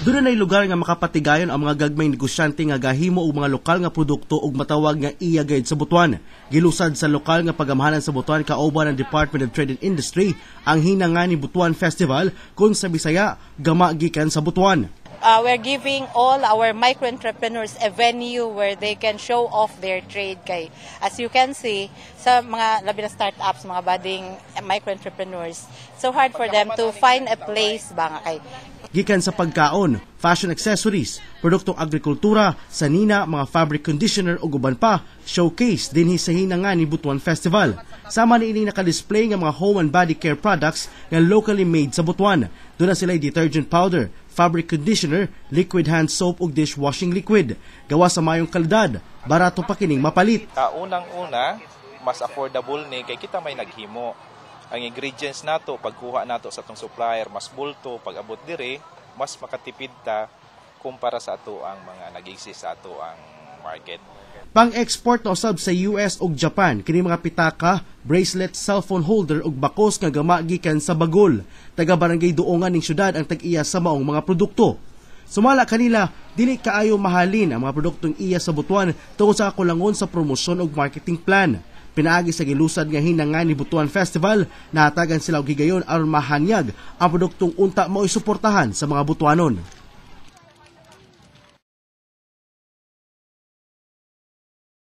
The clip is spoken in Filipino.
Doon na lugar nga makapatigayon ang mga gagmayng negosyante nga gahimo og mga lokal nga produkto ug matawag nga iya guide sa Butuan. Gilusad sa lokal nga pagamhanan sa Butuan kauban ng Department of Trade and Industry ang hinangani Butuan Festival kung sa Bisaya gama gikan sa Butuan. We're giving all our micro-entrepreneurs a venue where they can show off their trade. Kay, as you can see, sa mga labi na startups, mga budding micro-entrepreneurs, so hard for them to find a place ba nga kay. Gikan sa pagkaon, fashion accessories, produktong agrikultura, sanina, mga fabric conditioner o guban pa, showcase dinhi sa hinangani Butuan Festival. Sama ni ining naka-display nga mga home and body care products nga locally made sa Butuan. Doon na sila detergent powder, fabric conditioner, liquid hand soap ug dishwashing liquid. Gawa sa mayong kalidad, barato pa kining mapalit. Unang-una, mas affordable ni kay kita may naghimo. Ang ingredients nato pagkuha nato sa atong supplier mas bulto, pag abot dire mas makatipid ta kumpara sa ato ang mga nag-exist sa ato ang market. Pang-export na usab sa US ug Japan kini mga pitaka, bracelet, cellphone holder ug bakos nga gama gikan sa Bagol. Taga barangay Duongan ning syudad ang tag-iya sa maong mga produkto. Sumala kanila, dili kaayo mahalin ang mga produktong iya sa Butuan tungod sa kakulangon sa promosyon ug marketing plan. Pinaagi sa gilusad nga hinangani Butuan Festival, nahatagan sila og higayon aron mahanyag ang produktong unta mao'y suportahan sa mga Butuanon.